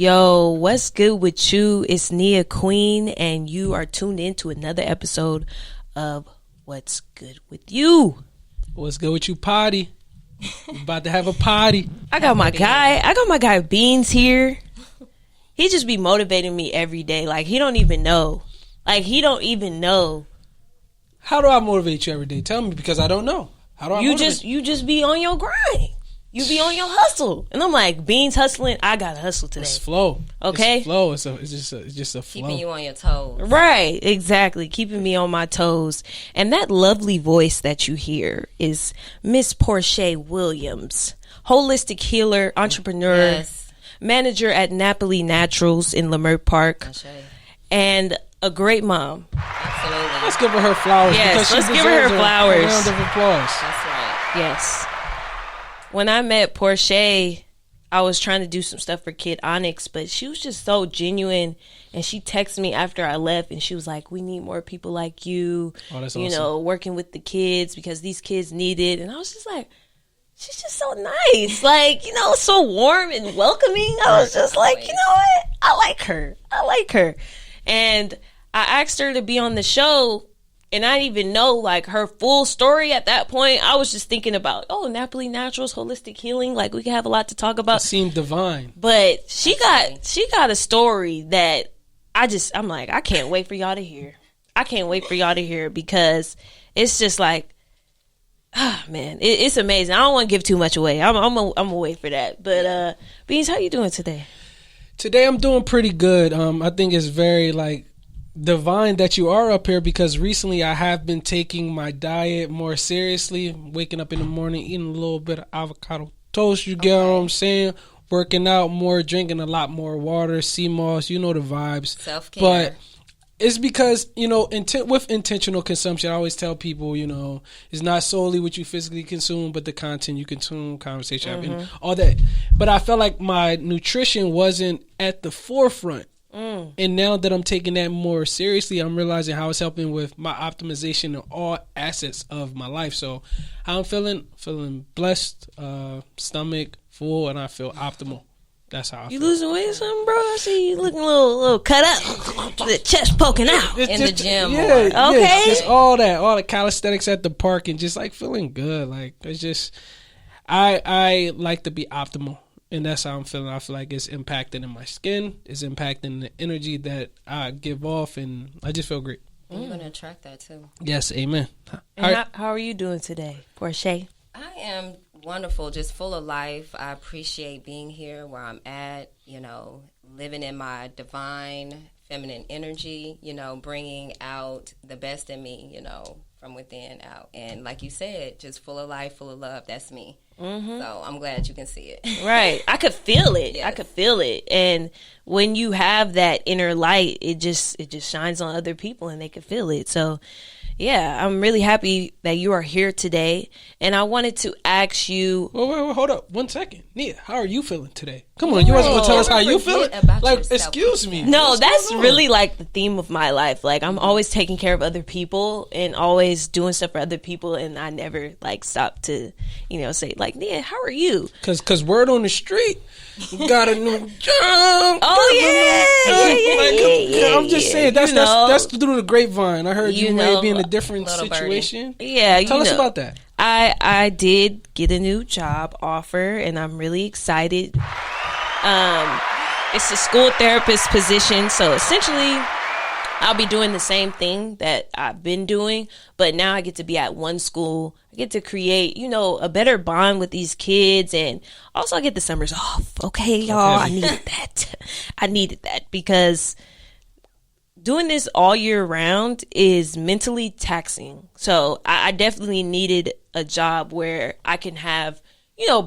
Yo, what's good with you? It's Nia Queen, and you are tuned in to another episode of What's Good With You. What's good with you, potty? We about to have a party. I got my guy Beanz here. He just be motivating me every day. Like, he don't even know. How do I motivate you every day? Tell me, because I don't know. How do I motivate you just be on your grind. You be on your hustle. And I'm like, Beanz hustling, I gotta hustle today. It's flow. Okay? It's flow. It's just a flow. Keeping you on your toes. Right, exactly. Keeping me on my toes. And that lovely voice that you hear is Miss Porshae Williams, holistic healer, entrepreneur, manager at Nappily Naturals in Leimert Park, and a great mom. Absolutely. Let's give her flowers. Yes, let's give her flowers. A round of applause. That's right. Yes. When I met Porshae, I was trying to do some stuff for Kid Onyx, but she was just so genuine. And she texted me after I left, and she was like, "We need more people like you, that's you awesome. know, working with the kids because these kids need it." And I was just like, she's just so nice, like, you know, so warm and welcoming. I was just like, you know what? I like her. And I asked her to be on the show, and I didn't even know, like, her full story at that point. I was just thinking about, Nappily Naturals, holistic healing. Like, we could have a lot to talk about. It seemed divine. But she got a story that I'm like, I can't wait for y'all to hear. Because it's just like, man, it's amazing. I don't want to give too much away. I'm gonna wait for that. But Beanz, how you doing today? Today I'm doing pretty good. I think it's very divine that you are up here, because recently I have been taking my diet more seriously, waking up in the morning, eating a little bit of avocado toast, you get what I'm saying, working out more, drinking a lot more water, sea moss, you know the vibes. Self-care. But it's because, with intentional consumption, I always tell people, it's not solely what you physically consume, but the content you consume, conversation, and all that. But I felt like my nutrition wasn't at the forefront. And now that I'm taking that more seriously, I'm realizing how it's helping with my optimization of all assets of my life. So how I'm feeling blessed, stomach full, and I feel optimal. That's how I feel. You losing weight or something, bro? I see you looking a little cut up, the chest poking out. In the gym. Yeah, okay. Just all the calisthenics at the park, and just feeling good. Like, it's just, I like to be optimal. And that's how I'm feeling. I feel like it's impacting in my skin. It's impacting the energy that I give off. And I just feel great. And you're going to attract that too. Yes, amen. And how are you doing today, Porshae? I am wonderful, just full of life. I appreciate being here where I'm at, living in my divine feminine energy, bringing out the best in me, from within out. And like you said, just full of life, full of love. That's me. Mm-hmm. So I'm glad you can see it. Right. I could feel it. Yes. I could feel it. And when you have that inner light, it just shines on other people and they can feel it. So yeah, I'm really happy that you are here today. And I wanted to ask you. Wait, hold up 1 second. Nia, how are you feeling today? Come on, you wasn't going to tell us how you feeling? Excuse me. No, that's really the theme of my life. Like, I'm always taking care of other people and always doing stuff for other people. And I never stop to, say Nia, how are you? Cause word on the street, we got a new job. Oh yeah. I'm just saying that's through the grapevine. I heard you may be in a different situation. Birdie. Yeah, tell us about that. I did get a new job offer, and I'm really excited. It's a school therapist position, so essentially I'll be doing the same thing that I've been doing, but now I get to be at one school. I get to create, a better bond with these kids, and also I get the summers off. Okay, y'all, I needed that because doing this all year round is mentally taxing. So I definitely needed a job where I can have,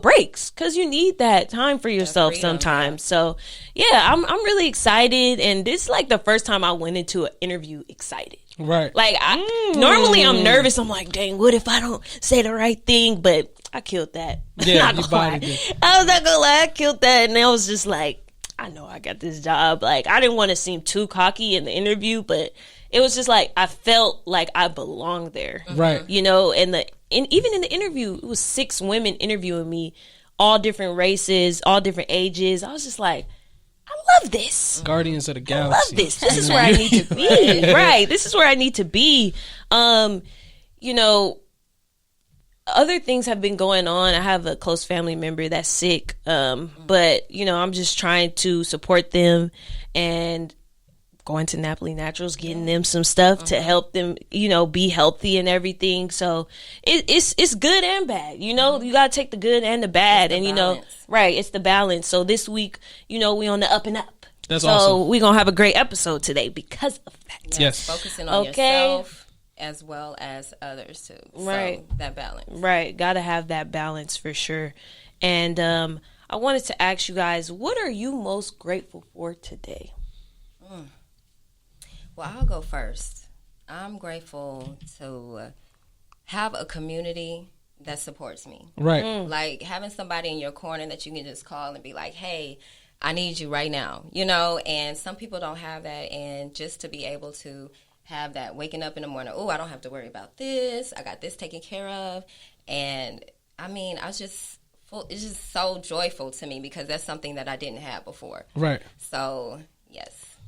breaks, because you need that time for yourself sometimes. So yeah, I'm really excited. And this is the first time I went into an interview excited. Right. Normally I'm nervous. I'm like, dang, what if I don't say the right thing? But I killed that. Yeah, you bodied it. I was not gonna lie, I killed that. And I was just like, I know I got this job. I didn't want to seem too cocky in the interview, but it was just I felt like I belonged there. Right. And even in the interview, it was 6 women interviewing me, all different races, all different ages. I was just like, I love this. Guardians of the Galaxy. I love this. This is where I need to be. Right. This is where I need to be. You know, other things have been going on. I have a close family member that's sick. But, you know, I'm just trying to support them and going to Nappily Naturals, getting them some stuff to help them, you know, be healthy and everything. So it's good and bad. You know, you got to take the good and the bad. And, you know, right, it's the balance. So this week, you know, we on the up and up. That's so awesome. We're going to have a great episode today because of that. Yes. Focusing on yourself as well as others, too. Right. So, that balance. Right. Got to have that balance for sure. And I wanted to ask you guys, what are you most grateful for today? Well, I'll go first. I'm grateful to have a community that supports me. Right. Like having somebody in your corner that you can just call and be like, hey, I need you right now, you know, and some people don't have that. And just to be able to have that waking up in the morning, oh, I don't have to worry about this. I got this taken care of. And I mean, it's just so joyful to me because that's something that I didn't have before. Right. So, yes.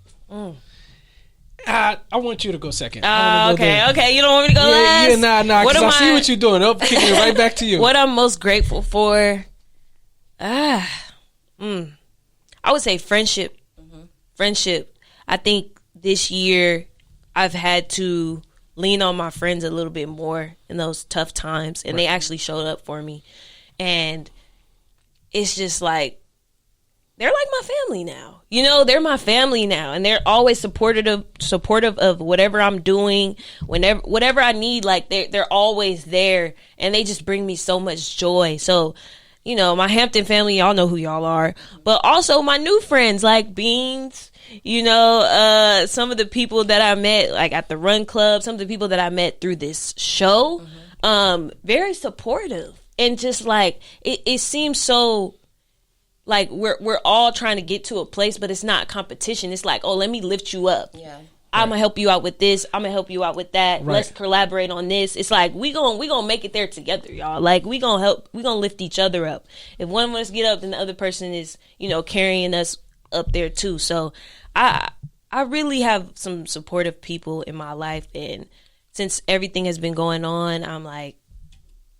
I want you to go second. Okay. You don't want me to go last? Yeah, nah. Because I see what you're doing. I'll kick it right back to you. What I'm most grateful for, I would say friendship. Friendship. I think this year I've had to lean on my friends a little bit more in those tough times, and they actually showed up for me. And it's just like, they're like my family now. You know, they're my family now, and they're always supportive of whatever I'm doing. Whatever I need, like they're always there, and they just bring me so much joy. So, you know, my Hampton family, y'all know who y'all are, but also my new friends like Beanz. You know, some of the people that I met like at the Run Club, some of the people that I met through this show, very supportive, and just like it seems so. Like we're all trying to get to a place, but it's not competition. It's like, oh, let me lift you up. Yeah, I'm gonna help you out with this. I'm gonna help you out with that. Right. Let's collaborate on this. It's like we gonna make it there together, y'all. Like we gonna lift each other up. If one of us get up, then the other person is, you know, carrying us up there too. So I really have some supportive people in my life, and since everything has been going on, I'm like,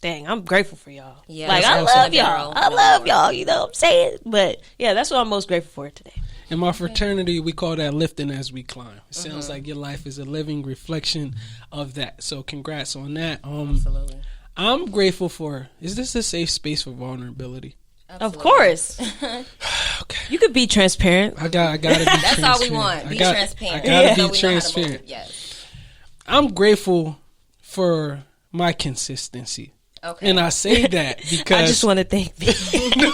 dang, I'm grateful for y'all. Yeah, like I love y'all. I love y'all. You know what I'm saying? But yeah, that's what I'm most grateful for today. In my fraternity, we call that lifting as we climb. It sounds like your life is a living reflection of that. So congrats on that. Absolutely. I'm grateful for, is this a safe space for vulnerability? Absolutely. Of course. Okay. You could be transparent. I gotta be transparent. That's all we want. Be transparent. I gotta be transparent. Yes. I'm grateful for my consistency. Okay. And I say that because I just want to thank you. no,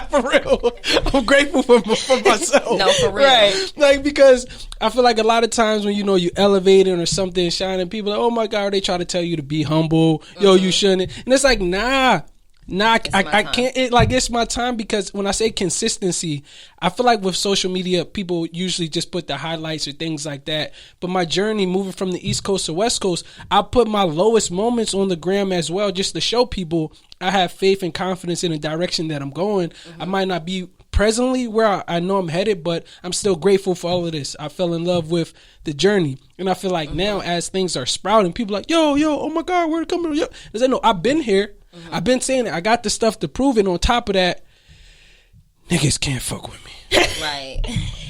for real. I'm grateful for myself. No, for real. Right. Like, because I feel like a lot of times when, you know, you elevating or something shining, people are like, oh my God, they try to tell you to be humble. Yo, you shouldn't. And it's like, nah, I can't. It's my time, because when I say consistency, I feel like with social media, people usually just put the highlights or things like that. But my journey moving from the East Coast to West Coast, I put my lowest moments on the gram as well, just to show people I have faith and confidence in the direction that I'm going. I might not be presently where I know I'm headed, but I'm still grateful for all of this. I fell in love with the journey, and I feel like now as things are sprouting, people are like, yo, oh my God, where it coming? Yo, I say, no, I've been here. I've been saying it. I got the stuff to prove it. On top of that, niggas can't fuck with me. Right.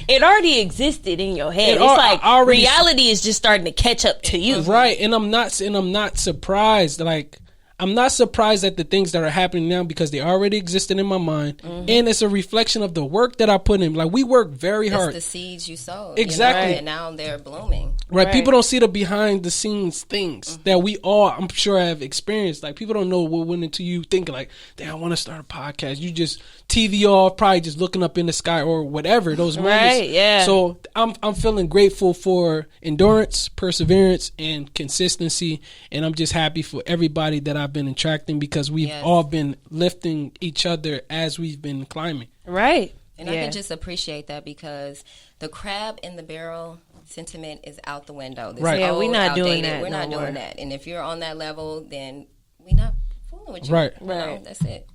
It already existed in your head. It's like reality is just starting to catch up to you. Right. And I'm not surprised. Like, I'm not surprised at the things that are happening now, because they already existed in my mind. And it's a reflection of the work that I put in. Like, we work very hard. It's the seeds you sowed. Exactly. You know, and now they're blooming. Right. People don't see the behind the scenes things that we all, I'm sure, have experienced. Like, people don't know what went into you thinking like, damn, I want to start a podcast. You just TV off, probably just looking up in the sky or whatever, those moments. Right, yeah. So I'm feeling grateful for endurance, perseverance, and consistency. And I'm just happy for everybody that I've been attracting, because we've all been lifting each other as we've been climbing. Right. And I can just appreciate that, because the crab in the barrel sentiment is out the window. This right. Yeah, we're not doing that. We're not doing that. And if you're on that level, then we're not fooling with you. Right. You know, that's it.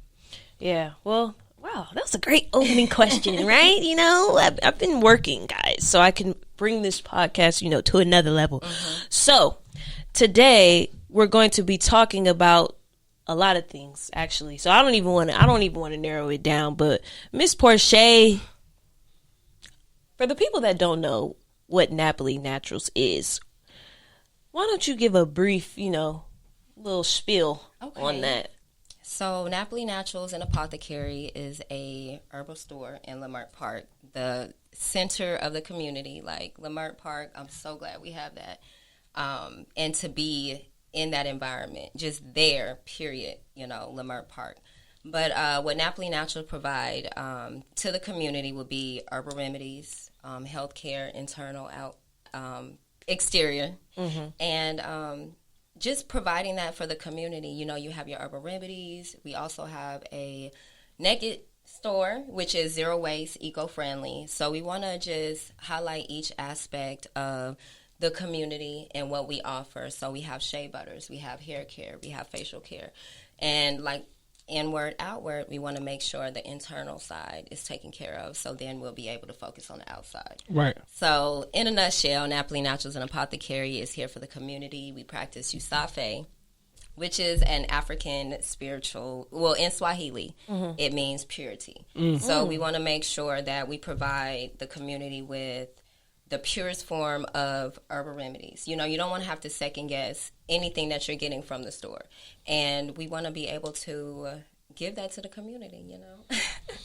Yeah. Well, Wow, that was a great opening question, right? You know, I've been working, guys, so I can bring this podcast, you know, to another level. So today we're going to be talking about a lot of things, actually. So I don't even want to narrow it down. But Miss Porshae, for the people that don't know what Nappily Naturals is, why don't you give a brief, you know, little spiel on that? So Nappily Naturals and Apothecary is a herbal store in Leimert Park, the center of the community. Like Leimert Park, I'm so glad we have that. And to be in that environment, just there, period, you know, Leimert Park. But what Nappily Naturals provide to the community would be herbal remedies, healthcare, internal, exterior, and just providing that for the community. You know, you have your herbal remedies. We also have a naked store, which is zero waste, eco-friendly. So we want to just highlight each aspect of the community and what we offer. So we have shea butters, we have hair care, we have facial care. And like inward, outward, we want to make sure the internal side is taken care of, so then we'll be able to focus on the outside. Right. So in a nutshell, Nappily Naturals and Apothecary is here for the community. We practice Usafe, which is an African spiritual, well, in Swahili, it means purity. So we want to make sure that we provide the community with the purest form of herbal remedies. You know, you don't want to have to second guess anything that you're getting from the store. And we want to be able to give that to the community, you know.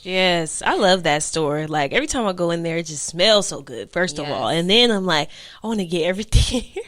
Yes, I love that store. Like, every time I go in there, it just smells so good, first of all. And then I'm like, I want to get everything here.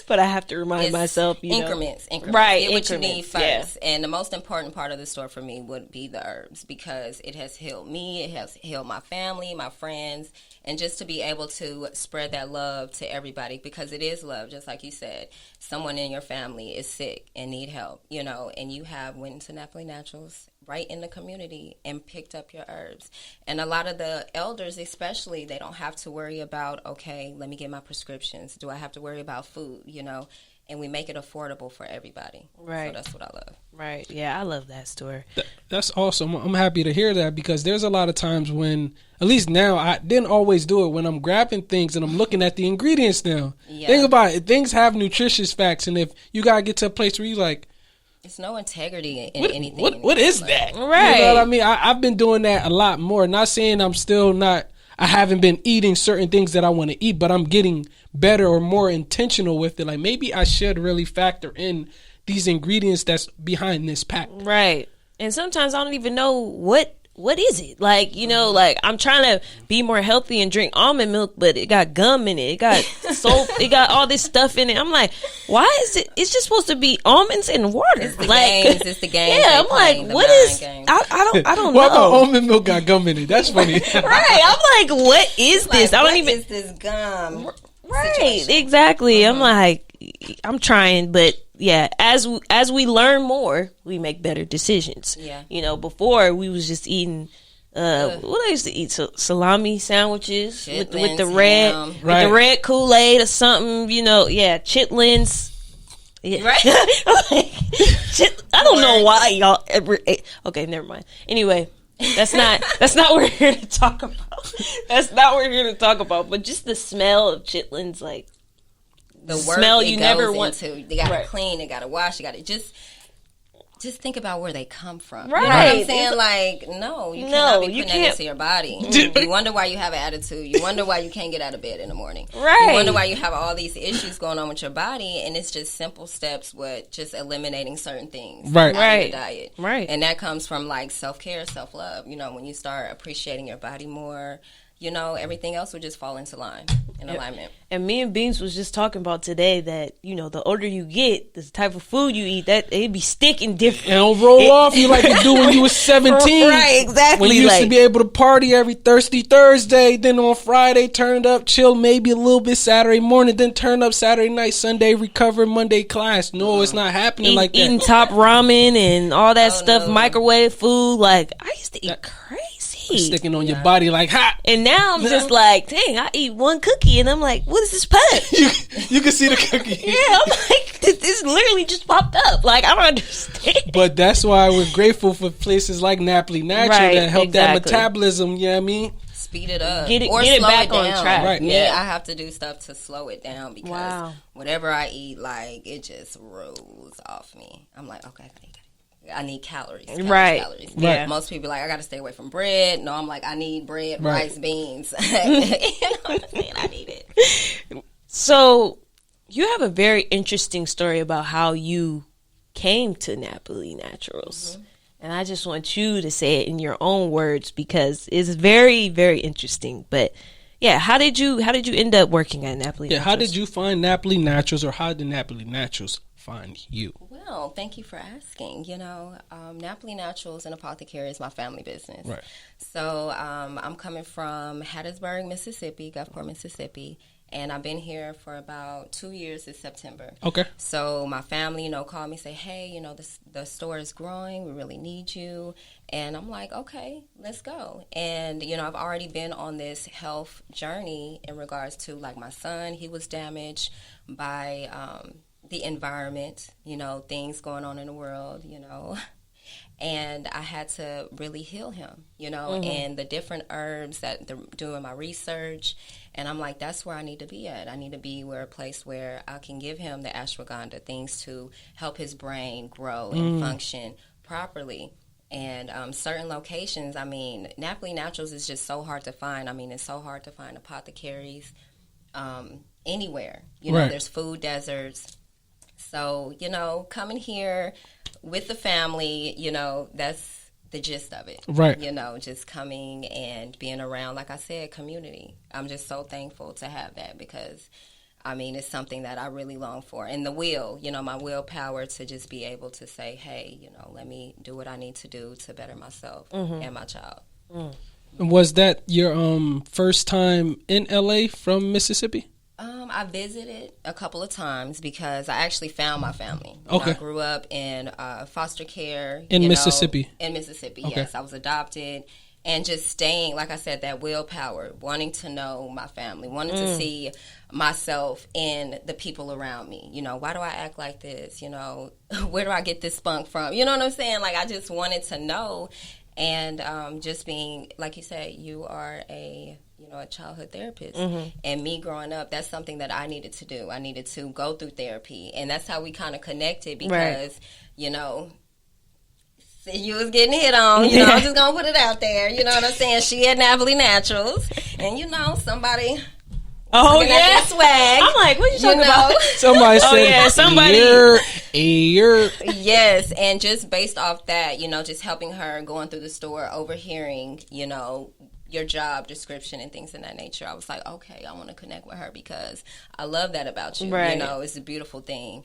But I have to remind myself, you increments. Right, get what you need first. Yeah. And the most important part of the store for me would be the herbs, because it has healed me, it has healed my family, my friends, and just to be able to spread that love to everybody, because it is love, just like you said. Someone in your family is sick and need help, you know, and you went to Nappily Naturals right in the community and picked up your herbs. And a lot of the elders especially, they don't have to worry about, okay, let me get my prescriptions. Do I have to worry about food, you know? And we make it affordable for everybody. Right. So that's what I love. Right. Yeah, I love that store. That's awesome. I'm happy to hear that, because there's a lot of times when, at least now, I didn't always do it, when I'm grabbing things and I'm looking at the ingredients now. Yeah. Think about it. Things have nutritious facts, and if you got to get to a place where you're like, it's no integrity in anything. What is that? Right. You know what I mean? I've been doing that a lot more. Not saying I haven't been eating certain things that I want to eat, but I'm getting better or more intentional with it. Like, maybe I should really factor in these ingredients that's behind this pack. Right. And sometimes I don't even know what is it. Like, you know, like, I'm trying to be more healthy and drink almond milk, but it got gum in it. It got salt. It got all this stuff in it. I'm like, why is it? It's just supposed to be almonds and water. It's the like, games. It's the games. Yeah, I'm like, what is? I don't know. Why about almond milk got gum in it? That's funny. Right. I'm like, what is this? I don't even. What is this gum? Right. Situation? Exactly. I'm like, I'm trying, but yeah, as we learn more, we make better decisions. Yeah. You know, before we was just eating what I used to eat, salami sandwiches with the red with the red Kool-Aid or something, you know, chitlins. Yeah. Right. I don't know why y'all ever ate. Okay, never mind. Anyway, that's not what we're here to talk about. That's not what we're here to talk about, but just the smell of chitlins, like the smell you never want to. They gotta clean, they gotta wash, you gotta just think about where they come from. Right. You know what I'm saying? Like, no, you cannot be putting that into your body. You wonder why you have an attitude. You wonder why you can't get out of bed in the morning. Right. You wonder why you have all these issues going on with your body, and it's just simple steps with just eliminating certain things out of your diet. Right. And that comes from, like, self-care, self-love. You know, when you start appreciating your body more, you know, everything else would just fall into line, in alignment. And me and Beanz was just talking about today that, you know, the older you get, the type of food you eat, that it be sticking different. And it'll roll off you like you do when you was 17. Right, exactly. When you used to be able to party every Thirsty Thursday, then on Friday turn it up, chill maybe a little bit Saturday morning, then turn up Saturday night, Sunday recover, Monday class. No, it's not happening like that. Eating top ramen and all that stuff, microwave food. Like, I used to eat crazy. Sticking on your body like hot. And now I'm just like, dang, I eat one cookie and I'm like, what is this punch? You can see the cookie. Yeah, I'm like, This literally just popped up. Like, I don't understand. But that's why we're grateful for places like Nappily Naturals that help that metabolism, you know what I mean? Speed it up. Get it back on track. Right. Me, I have to do stuff to slow it down because whatever I eat, like, it just rolls off me. I'm like, okay, I need calories. Calories. Yeah. Most people are like, I got to stay away from bread. No, I'm like, I need bread, rice, beans. You know what I'm saying? I need it. So, you have a very interesting story about how you came to Nappily Naturals. Mm-hmm. And I just want you to say it in your own words because it's very, very interesting. But yeah, how did you end up working at Nappily Naturals? How did you find Nappily Naturals, or how did Nappily Naturals find you? Well, thank you for asking. You know, Nappily Naturals and Apothecary is my family business. Right. So I'm coming from Hattiesburg, Mississippi, Gulfport, Mississippi. And I've been here for about 2 years this September. Okay. So my family, called me, say, hey, the store is growing. We really need you. And I'm like, okay, let's go. And, I've already been on this health journey in regards to, like, my son. He was damaged by the environment, things going on in the world, And I had to really heal him, mm-hmm. and the different herbs that they're doing my research. And I'm like, that's where I need to be at. I need to be a place where I can give him the ashwagandha, things to help his brain grow and function properly. And certain locations, Nappily Naturals is just so hard to find. It's so hard to find apothecaries anywhere. There's food deserts. So, coming here with the family, that's the gist of it. Right. Just coming and being around, like I said, community. I'm just so thankful to have that because, it's something that I really long for. And the will, my willpower to just be able to say, hey, let me do what I need to do to better myself and my child. Mm. Was that your first time in LA from Mississippi? I visited a couple of times because I actually found my family. Okay. I grew up in foster care. In Mississippi? In Mississippi, okay. Yes. I was adopted. And just staying, like I said, that willpower, wanting to know my family, wanting to see myself in the people around me. Why do I act like this? Where do I get this spunk from? You know what I'm saying? Like, I just wanted to know. And just being, like you said, you are a childhood therapist. Mm-hmm. And me growing up, that's something that I needed to do. I needed to go through therapy. And that's how we kind of connected because, you was getting hit on. I'm just going to put it out there. You know what I'm saying? She at Nappily Naturals. And, somebody... Oh, yeah. Swag. I'm like, what you talking about? Somebody said, somebody. Yes, and just based off that, just helping her, going through the store, overhearing, your job description and things of that nature. I was like, okay, I want to connect with her because I love that about you. Right. It's a beautiful thing.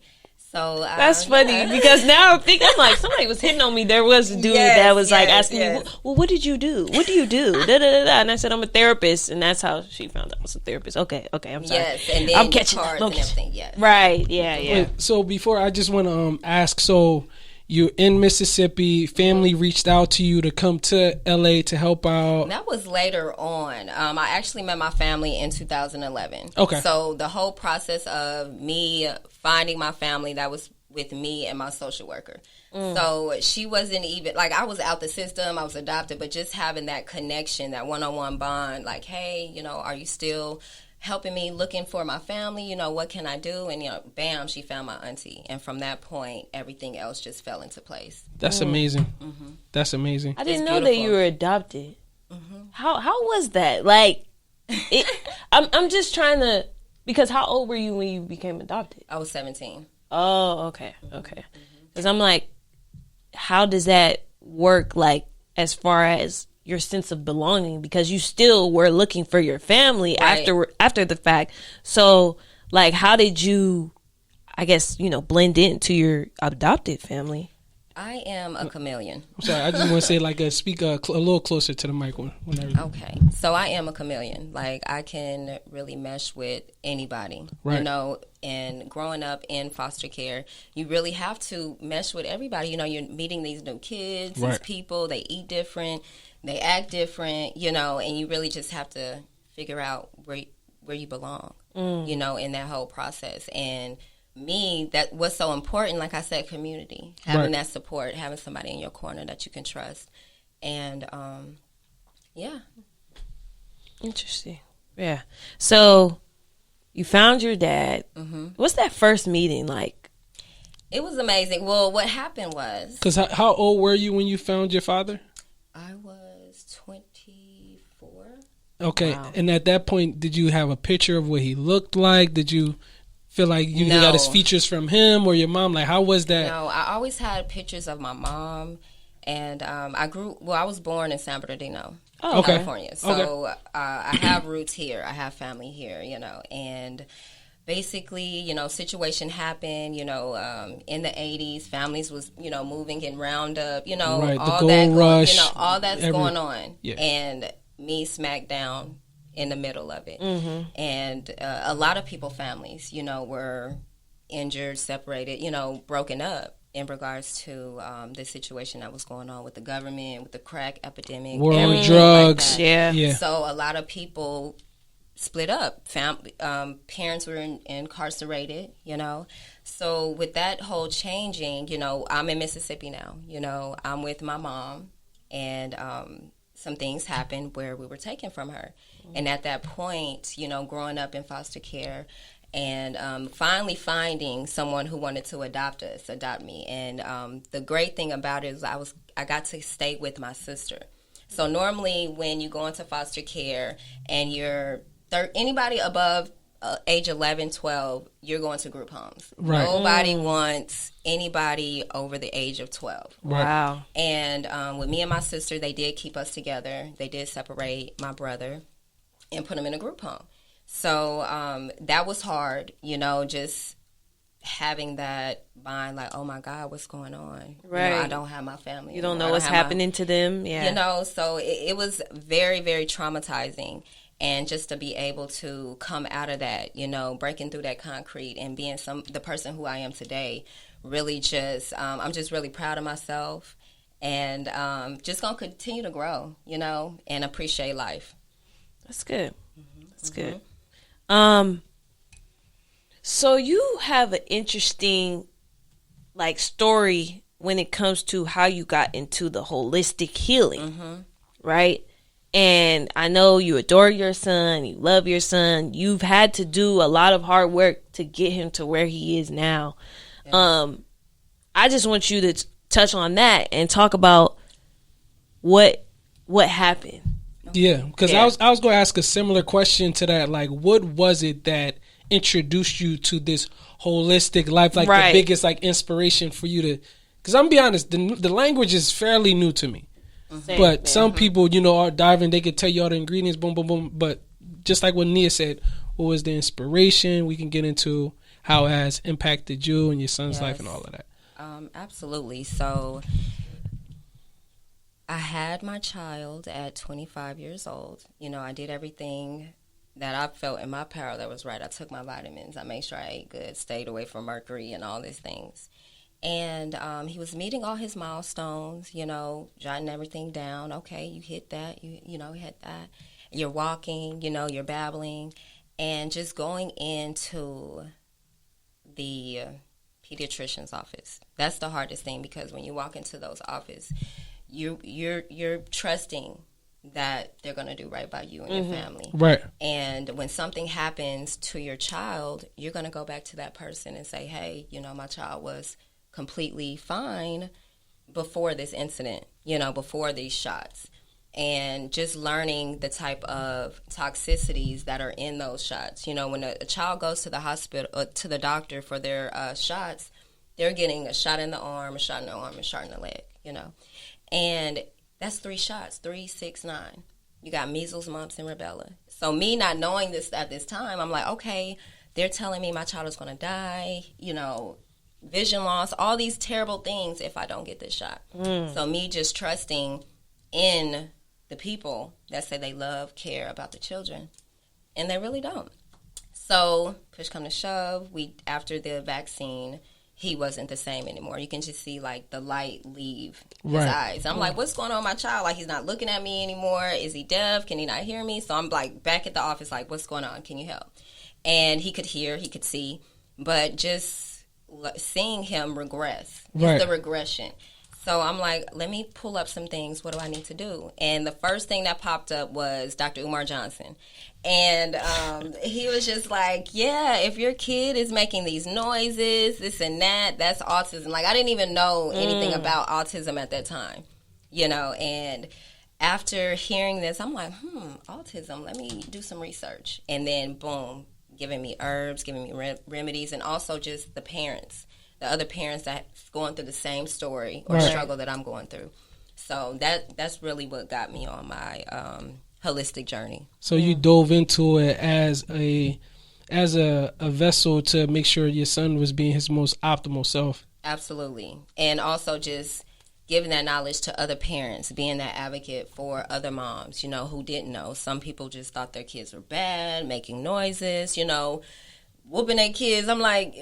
So that's funny because now I'm like, somebody was hitting on me. There was a dude that was like asking me, well, what did you do? What do you do? Da, da, da, da. And I said, I'm a therapist. And that's how she found out I was a therapist. Okay, I'm sorry. Yes, and then I'm catching cards and everything, yes. Right, yeah. Wait, so before, I just want to ask, so you're in Mississippi, family reached out to you to come to LA to help out. That was later on. I actually met my family in 2011. Okay. So the whole process of me finding my family, that was with me and my social worker. So she wasn't even, like, I was out the system, I was adopted, but just having that connection, that one-on-one bond, like, hey, are you still helping me, looking for my family, what can I do? And, bam, she found my auntie. And from that point, everything else just fell into place. That's amazing. Mm-hmm. That's amazing. I didn't know that you were adopted. Mm-hmm. How was that? Like, I'm just trying to, because how old were you when you became adopted? I was 17. Oh, okay. Because I'm like, how does that work, like, as far as your sense of belonging, because you still were looking for your family after the fact. So, like, how did you, I guess, blend into your adopted family? I am a chameleon. I'm sorry, I just want to say, speak a little closer to the mic. Okay, so I am a chameleon. Like, I can really mesh with anybody, right. And growing up in foster care, you really have to mesh with everybody. You're meeting these new kids, right. These people, they eat different, they act different, and you really just have to figure out where you belong, in that whole process. And me, that was so important, like I said, community, having that support, having somebody in your corner that you can trust. And, yeah. Interesting. Yeah. So you found your dad. Mm-hmm. What's that first meeting like? It was amazing. Well, what happened was... Because how old were you when you found your father? I was 24. Okay. Wow. And at that point, did you have a picture of what he looked like? Did you feel like you got his features from him or your mom? Like, how was that? No, I always had pictures of my mom. And I was born in San Bernardino, California. So I have roots here. I have family here, and basically, situation happened, in the 80s, families was, moving in Roundup, right, all the that, gold rush, all that's going on. Yeah. And me smack down in the middle of it. Mm-hmm. And a lot of people, families, were injured, separated, broken up in regards to the situation that was going on with the government, with the crack epidemic, war on drugs. Like yeah. So a lot of people split up. Parents were incarcerated, So with that whole changing, I'm in Mississippi now. I'm with my mom, and some things happened where we were taken from her. And at that point, growing up in foster care, and finally finding someone who wanted to adopt me. And the great thing about it is I got to stay with my sister. So normally when you go into foster care and you're anybody above age 11, 12, you're going to group homes. Right. Nobody wants anybody over the age of 12. Right. Wow. And with me and my sister, they did keep us together. They did separate my brother and put him in a group home. So that was hard, just having that mind like, oh, my God, what's going on? Right. I don't have my family. You don't know what's happening to them. Yeah. So it was very, very traumatizing. And just to be able to come out of that, breaking through that concrete and being the person who I am today, really just, I'm just really proud of myself and just going to continue to grow, and appreciate life. That's good. That's good. So you have an interesting story when it comes to how you got into the holistic healing, right? And I know you adore your son, you love your son. You've had to do a lot of hard work to get him to where he is now. Yeah. I just want you to touch on that and talk about what happened. Yeah, because I was going to ask a similar question to that. Like, what was it that introduced you to this holistic life? Like, the biggest inspiration for you to? Because I'm gonna be honest, the language is fairly new to me. Same, but some people, are diving. They could tell you all the ingredients, boom, boom, boom. But just like what Nia said, what was the inspiration? We can get into how it has impacted you and your son's life and all of that. Absolutely. So I had my child at 25 years old. I did everything that I felt in my power that was right. I took my vitamins. I made sure I ate good, stayed away from mercury and all these things. And he was meeting all his milestones, jotting everything down. Okay, you hit that, you hit that. You're walking, you're babbling. And just going into the pediatrician's office. That's the hardest thing, because when you walk into those offices, you're trusting that they're going to do right by you and your family. Right. And when something happens to your child, you're going to go back to that person and say, hey, my child was completely fine before this incident, before these shots. And just learning the type of toxicities that are in those shots. When a child goes to the hospital, to the doctor for their shots, they're getting a shot in the arm, a shot in the arm, a shot in the leg, And that's 3 shots, 3, 6, 9. You got measles, mumps, and rubella. So me not knowing this at this time, I'm like, okay, they're telling me my child is going to die, vision loss, all these terrible things if I don't get this shot. So me just trusting in the people that say they love, care about the children, and they really don't. So push come to shove, after the vaccine, he wasn't the same anymore. You can just see the light leave his eyes. I'm like, what's going on with my child? He's not looking at me anymore. Is he deaf? Can he not hear me? So I'm back at the office, what's going on? Can you help? And he could hear, he could see, but just seeing him regress. Right. It's the regression. So I'm like, let me pull up some things. What do I need to do? And the first thing that popped up was Dr. Umar Johnson. And he was just like, yeah, if your kid is making these noises, this and that, that's autism. Like, I didn't even know anything about autism at that time, you know. And after hearing this, I'm like, autism, let me do some research. And then, boom, giving me herbs, giving me remedies, and also just the parents. The other parents that's going through the same story or struggle that I'm going through. So that's really what got me on my holistic journey. So you dove into it as a vessel to make sure your son was being his most optimal self. Absolutely. And also just giving that knowledge to other parents, being that advocate for other moms, you know, who didn't know. Some people just thought their kids were bad, making noises, you know, whooping their kids. I'm like,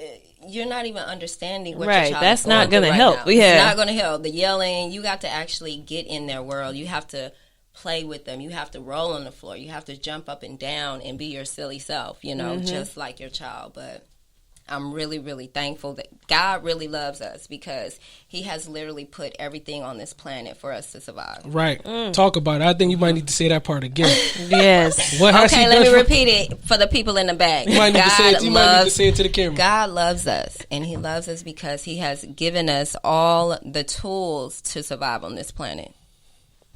you're not even understanding what your child that's is going not gonna through help. now. Yeah, it's not gonna help. The yelling, you got to actually get in their world. You have to play with them. You have to roll on the floor. You have to jump up and down and be your silly self, you know, just like your child. But I'm really, really thankful that God really loves us because he has literally put everything on this planet for us to survive. Right. Talk about it. I think you might need to say that part again. Yes. What has Okay, he let done me repeat it for the people in the back. You might need to say it. You might need to say it to the camera. God loves us, and he loves us because he has given us all the tools to survive on this planet.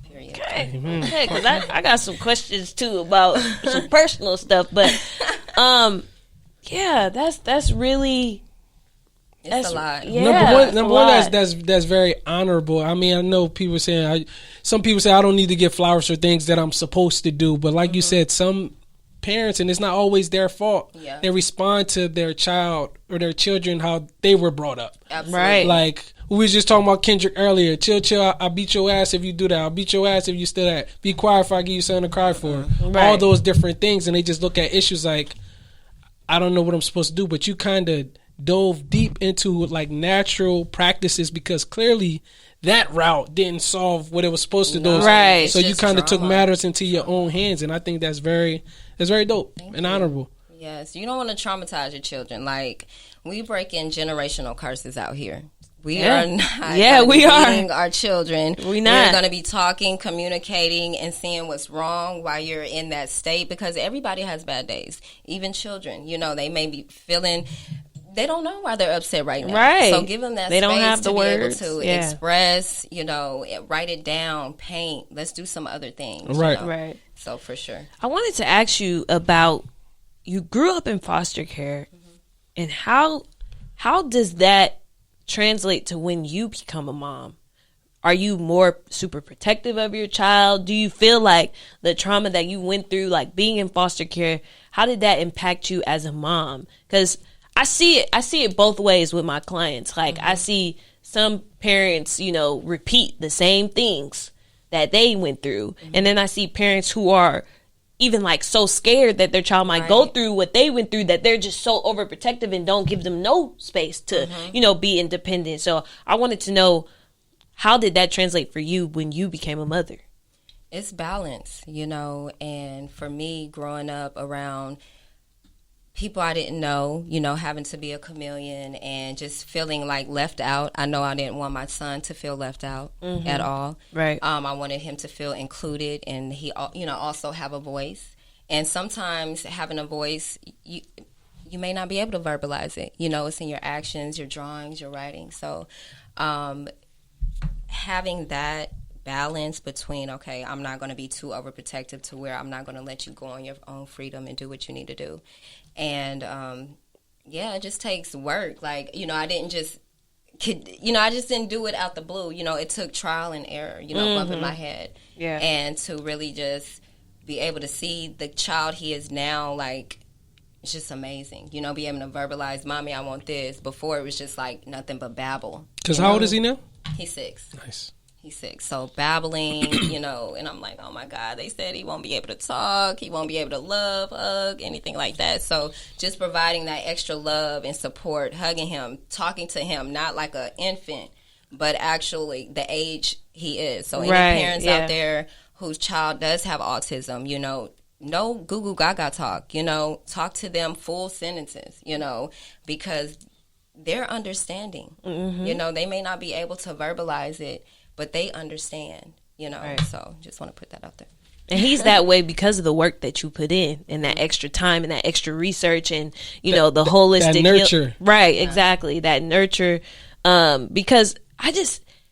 Period. Okay, because I got some questions too about some personal stuff, but yeah, that's really it's a lot. Yeah, number one, that's very honorable. I mean, I know people saying some people say I don't need to get flowers for things that I'm supposed to do, but like you said, some parents, and it's not always their fault. Yeah. They respond to their child or their children how they were brought up. Absolutely. Right. Like we was just talking about Kendrick earlier. Chill. I'll beat your ass if you do that. I'll beat your ass if you still that. Be quiet if I give you something to cry for. Right. All those different things, and they just look at issues like, I don't know what I'm supposed to do, but you kind of dove deep into like natural practices because clearly that route didn't solve what it was supposed to do. Right. So you kind of took matters into your own hands, and I think that's very dope and honorable. Yes, you don't want to traumatize your children. Like, we break in generational curses out here. We are not beating our children. We're going to be talking, communicating, and seeing what's wrong while you're in that state because everybody has bad days. Even children, you know, they may be feeling, they don't know why they're upset right now. Right. So give them that space don't have to the be words. able to express, you know, write it down, paint. Let's do some other things. Right. You know? Right. So for sure. I wanted to ask you about, you grew up in foster care, and how does that translate to when you become a mom? Are you more super protective of your child? Do you feel like the trauma that you went through, like being in foster care, how did that impact you as a mom? Because I see it both ways with my clients. Like I see some parents, you know, repeat the same things that they went through. And then I see parents who are even like so scared that their child might go through what they went through that they're just so overprotective and don't give them no space to, you know, be independent. So I wanted to know, how did that translate for you when you became a mother? It's balance, you know, and for me, growing up around people I didn't know, you know, having to be a chameleon and just feeling like left out. I know I didn't want my son to feel left out at all. Right. I wanted him to feel included, and he, you know, also have a voice. And sometimes having a voice, you may not be able to verbalize it. You know, it's in your actions, your drawings, your writing. So having that balance between, okay, I'm not going to be too overprotective to where I'm not going to let you go on your own freedom and do what you need to do. And, it just takes work. Like, you know, I just didn't do it out the blue. You know, it took trial and error, you know, bumping my head. Yeah. And to really just be able to see the child he is now, like, it's just amazing. You know, be able to verbalize, Mommy, I want this. Before it was just like nothing but babble. Because how old is he now? He's 6. Nice. He's 6. So babbling, you know, and I'm like, oh my God, they said he won't be able to talk. He won't be able to love, hug, anything like that. So just providing that extra love and support, hugging him, talking to him, not like an infant, but actually the age he is. So any parents out there whose child does have autism, you know, no goo goo gaga talk, you know, talk to them full sentences, you know, because they're understanding. You know, they may not be able to verbalize it, but they understand, you know. Right. So just want to put that out there. And he's that way because of the work that you put in and that extra time and that extra research and, you know, the holistic that nurture. Right, exactly. That nurture. Because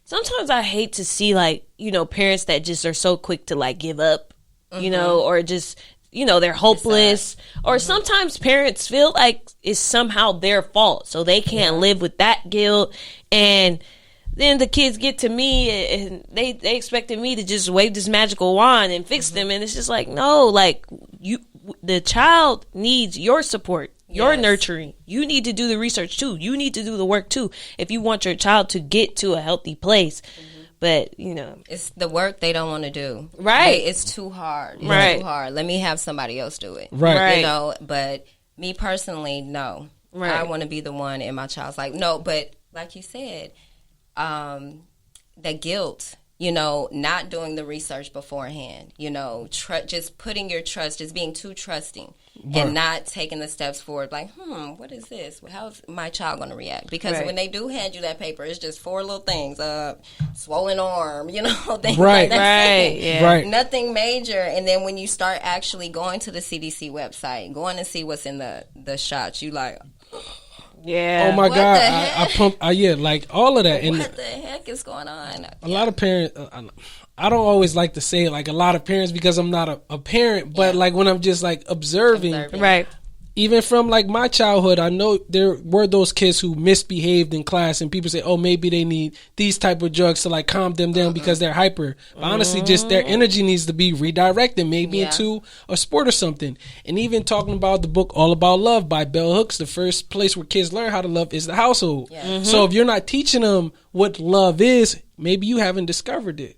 sometimes I hate to see, like, you know, parents that just are so quick to, like, give up, you know, or just, you know, they're hopeless. Or sometimes parents feel like it's somehow their fault, so they can't live with that guilt. And then the kids get to me and they expected me to just wave this magical wand and fix them. And it's just like, no, like, the child needs your support, your nurturing. You need to do the research too. You need to do the work too if you want your child to get to a healthy place. But, you know, it's the work they don't want to do. Right. It's too hard. It's too hard. Let me have somebody else do it. Right. You know, but me personally, no. Right. I want to be the one in my child's life. No, but like you said, the guilt, you know, not doing the research beforehand, you know, just putting your trust, just being too trusting and not taking the steps forward like, what is this? How's my child going to react? Because when they do hand you that paper, it's just 4 little things, swollen arm, you know, things like that. Right. Nothing major. And then when you start actually going to the CDC website, going to see what's in the shots, you like... Yeah. Oh my God! I pump. Like all of that. And what the heck is going on? A lot of parents. I don't always like to say like a lot of parents because I'm not a parent, but like when I'm just like observing, right. Even from like my childhood, I know there were those kids who misbehaved in class, and people say, "Oh, maybe they need these type of drugs to like calm them down because they're hyper." But honestly, just their energy needs to be redirected, maybe into a sport or something. And even talking about the book "All About Love" by Bell Hooks, the first place where kids learn how to love is the household. Yeah. So if you're not teaching them what love is, maybe you haven't discovered it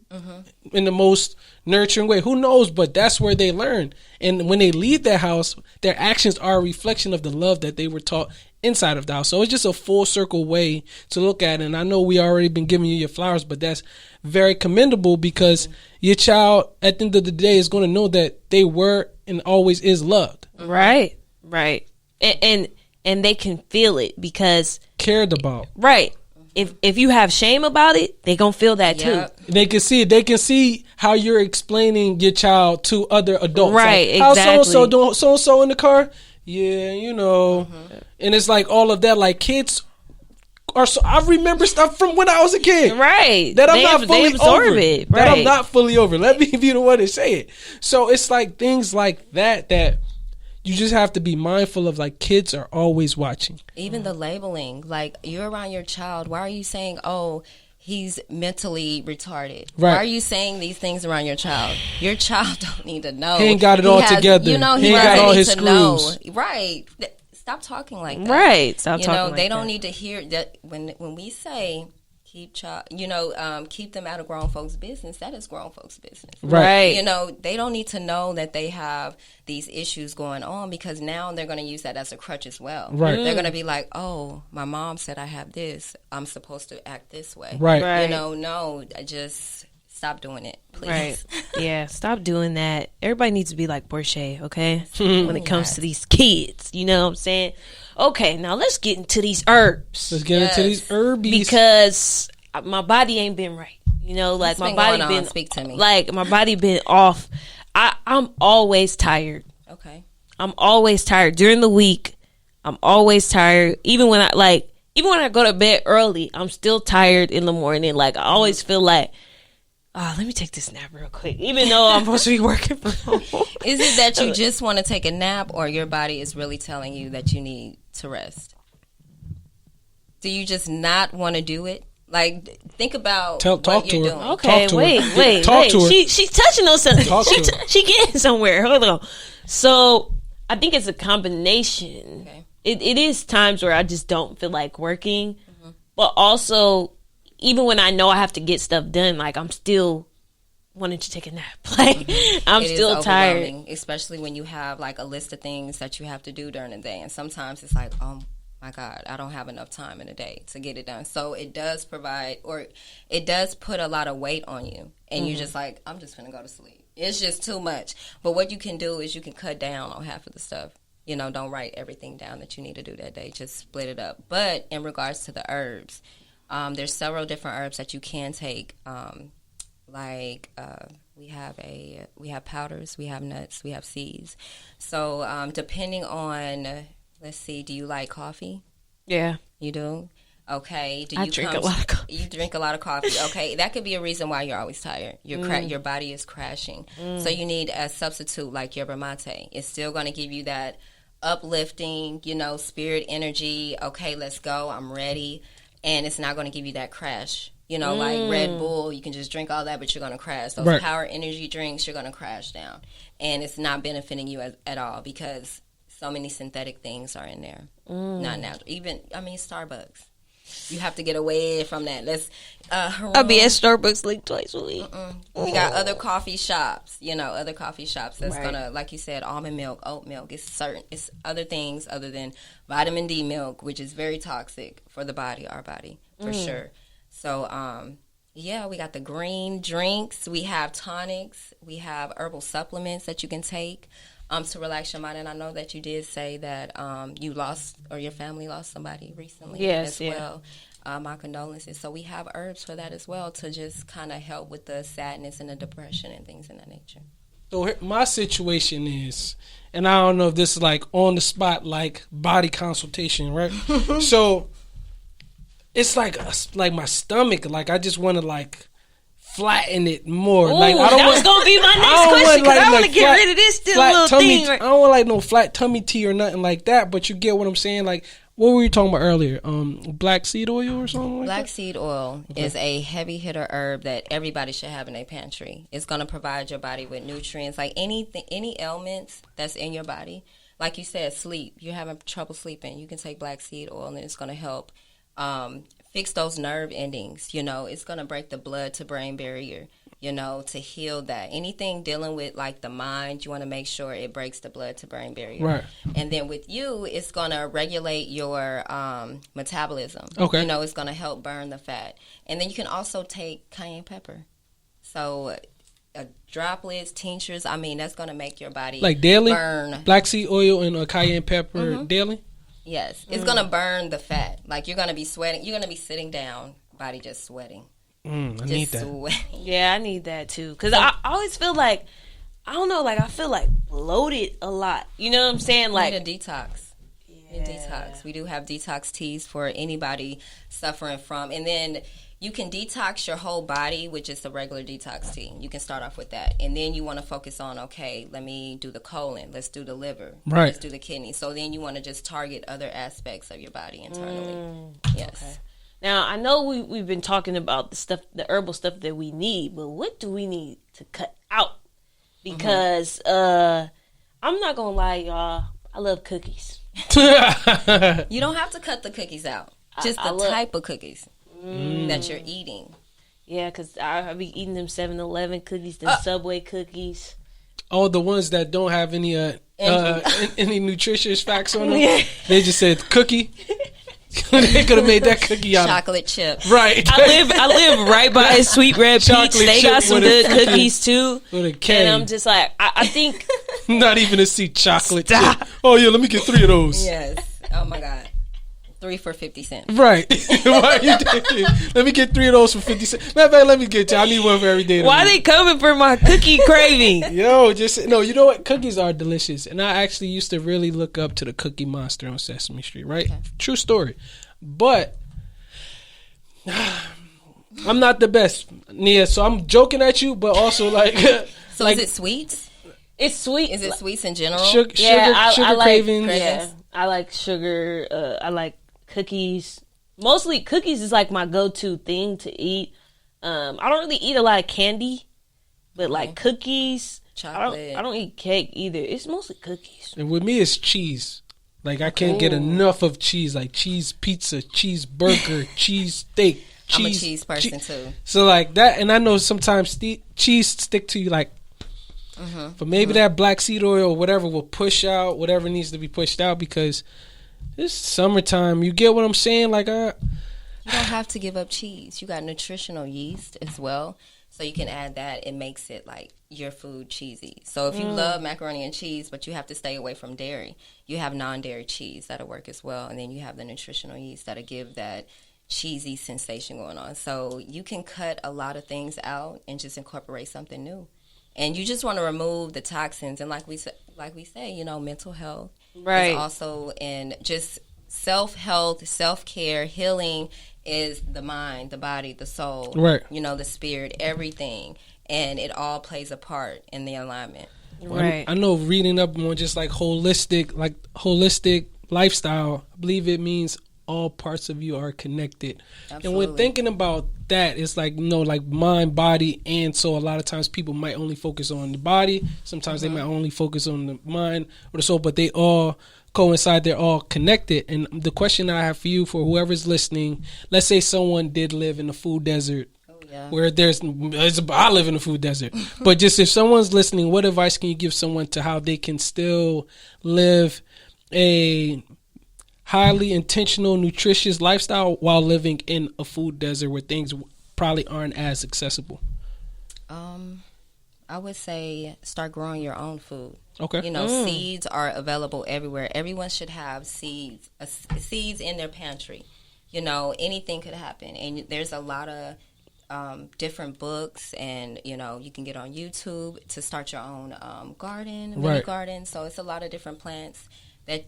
in the most nurturing way. Who knows? But that's where they learn. And when they leave their house, their actions are a reflection of the love that they were taught inside of the house. So it's just a full circle way to look at it. And I know we already been giving you your flowers, but that's very commendable because your child, at the end of the day, is going to know that they were and always is loved. Right. And they can feel it because... cared about. Right. If you have shame about it, they gonna feel that too. They can see it. They can see how you're explaining your child to other adults. Right, like, exactly. How so-and-so doing so-and-so in the car? Yeah, you know. And it's like all of that. Like kids are so... I remember stuff from when I was a kid. Right. That I'm not fully over. It. Right. That I'm not fully over. Let me be the one to say it. So it's like things like that you just have to be mindful of, like, kids are always watching. Even the labeling, like, you're around your child. Why are you saying, oh, he's mentally retarded? Right. Why are you saying these things around your child? Your child don't need to know. He ain't got it all together. You know, he ain't got all his screws. Know. Right. Stop talking like that. Right. Stop talking like that. They don't need to hear that when we say... keep them out of grown folks' business. That is grown folks' business. Right. You know, they don't need to know that they have these issues going on because now they're going to use that as a crutch as well. Right. They're going to be like, oh, my mom said I have this. I'm supposed to act this way. Right. You know, no, just stop doing it, please. Right. Yeah, stop doing that. Everybody needs to be like Porshae, okay? When it comes to these kids, you know what I'm saying? Okay, now let's get into these herbs. Let's get into these herbies. Because my body ain't been right. You know, like my body been... Speak to me. Like my body been off. I'm always tired. Okay. I'm always tired. During the week, I'm always tired. Even when I go to bed early, I'm still tired in the morning. Like I always feel like, let me take this nap real quick, even though I'm supposed to be working from home. Is it that you just want to take a nap or your body is really telling you that you need to rest? Do you just not want to do it? Like, think about what you're doing. Okay, wait. She's touching on something. She getting somewhere. Hold on. So, I think it's a combination. Okay. It is times where I just don't feel like working. Mm-hmm. But also... even when I know I have to get stuff done, like I'm still wanting to take a nap. Like I'm still tired. Especially when you have like a list of things that you have to do during the day. And sometimes it's like, oh my God, I don't have enough time in a day to get it done. So it does provide, or it does put a lot of weight on you. And you're just like, I'm just going to go to sleep. It's just too much. But what you can do is you can cut down on half of the stuff. You know, don't write everything down that you need to do that day. Just split it up. But in regards to the herbs, there's several different herbs that you can take. We have powders, we have nuts, we have seeds. So depending on, let's see, do you like coffee? Yeah. You do? Okay. I drink a lot of coffee. You drink a lot of coffee. Okay. That could be a reason why you're always tired. Your body is crashing. So you need a substitute like yerba mate. It's still going to give you that uplifting, spirit energy. Okay, let's go. I'm ready. And it's not going to give you that crash. Like Red Bull, you can just drink all that, but you're going to crash. Those power energy drinks, you're going to crash down. And it's not benefiting you at all because so many synthetic things are in there. Not natural. Starbucks. You have to get away from that. I'll be at Starbucks like twice a week. We got other coffee shops, that's gonna, like you said, almond milk, oat milk. It's other things other than vitamin D milk, which is very toxic for our body, for sure. So, we got the green drinks. We have tonics. We have herbal supplements that you can take to relax your mind. And I know that you did say that you lost, or your family lost somebody recently as well. My condolences. So we have herbs for that as well to just kind of help with the sadness and the depression and things in that nature. So my situation is, and I don't know if this is like on the spot, like body consultation, right? So it's like my stomach, like I just want to like flatten it more. Ooh, like that was gonna be my next question because I want to get rid of this little thing. Right? I don't want like no flat tummy tea or nothing like that. But you get what I'm saying. Like what were you talking about earlier? Black seed oil or something like that? Black seed oil is a heavy hitter herb that everybody should have in their pantry. It's gonna provide your body with nutrients, like any ailments that's in your body. Like you said, sleep. You're having trouble sleeping. You can take black seed oil and it's gonna help. Fix those nerve endings, it's going to break the blood to brain barrier, to heal that. Anything dealing with like the mind, you want to make sure it breaks the blood to brain barrier. Right. And then with you, it's going to regulate your metabolism. Okay. It's going to help burn the fat. And then you can also take cayenne pepper. So droplets, tinctures, that's going to make your body like daily burn. Black seed oil and cayenne pepper daily? Yes, it's going to burn the fat. Like you're going to be sweating. You're going to be sitting down, body just sweating. I need that. Sweating. Yeah, I need that too. Because I always feel like, I don't know, like I feel like bloated a lot. You know what I'm saying? Like you need a detox. Yeah. A detox. We do have detox teas for anybody suffering from. And then you can detox your whole body with just a regular detox tea. You can start off with that. And then you want to focus on, okay, let me do the colon. Let's do the liver. Right. Let's do the kidney. So then you want to just target other aspects of your body internally. Yes. Okay. Now, I know we've been talking about the herbal stuff that we need, but what do we need to cut out? Because I'm not going to lie, y'all, I love cookies. You don't have to cut the cookies out. Just the type of cookies. That you're eating. Yeah, because I be eating them 7-Eleven cookies, them Subway cookies. Oh, the ones that don't have any any nutritious facts on them. Yeah. They just said cookie. They could have made that cookie out chocolate chip. Right. I live right by a Sweet Red Peach. They got some good cookies too. With a K. And I'm just like, I think not even a C, chocolate chip. Oh yeah, let me get 3 of those. Yes. Oh my God. 3 for 50 cents. Right. Why you thinking? Let me get 3 of those for 50 cents. Matter of fact, let me get you. I need one for every day. Why they coming for my cookie craving? Yo, you know what? Cookies are delicious. And I actually used to really look up to the Cookie Monster on Sesame Street, right? Okay. True story. But I'm not the best, Nia. So I'm joking at you, but also like. So is it sweets? It's sweet. Is it sweets in general? Sugar I like cravings. Yeah, I like sugar. I like cookies. Mostly cookies is like my go-to thing to eat. I don't really eat a lot of candy, but like cookies, chocolate. I don't eat cake either. It's mostly cookies. And with me, it's cheese. Like I can't get enough of cheese. Like cheese pizza, cheeseburger, cheese steak. I'm a cheese person too. So like that, and I know sometimes cheese stick to you like. But maybe that black seed oil or whatever will push out whatever needs to be pushed out because it's summertime. You get what I'm saying? Like, you don't have to give up cheese. You got nutritional yeast as well. So you can add that. It makes it like your food cheesy. So if you love macaroni and cheese, but you have to stay away from dairy, you have non-dairy cheese that'll work as well. And then you have the nutritional yeast that'll give that cheesy sensation going on. So you can cut a lot of things out and just incorporate something new. And you just want to remove the toxins. And like we say, you know, mental health is also in just self-health, self-care, healing is the mind, the body, the soul, you know, the spirit, everything. And it all plays a part in the alignment. Right. I know reading up on just like holistic lifestyle, I believe it means all parts of you are connected. Absolutely. And when thinking about that, it's like, you know, like mind, body, and soul. A lot of times people might only focus on the body. Sometimes they might only focus on the mind or the soul, but they all coincide. They're all connected. And the question I have for you, for whoever's listening, let's say someone did live in a food desert. Where I live in a food desert. But just if someone's listening, what advice can you give someone to how they can still live a highly intentional, nutritious lifestyle while living in a food desert where things probably aren't as accessible? I would say start growing your own food. Okay. You know, seeds are available everywhere. Everyone should have seeds in their pantry. You know, anything could happen. And there's a lot of different books, and you know, you can get on YouTube to start your own mini garden. So it's a lot of different plants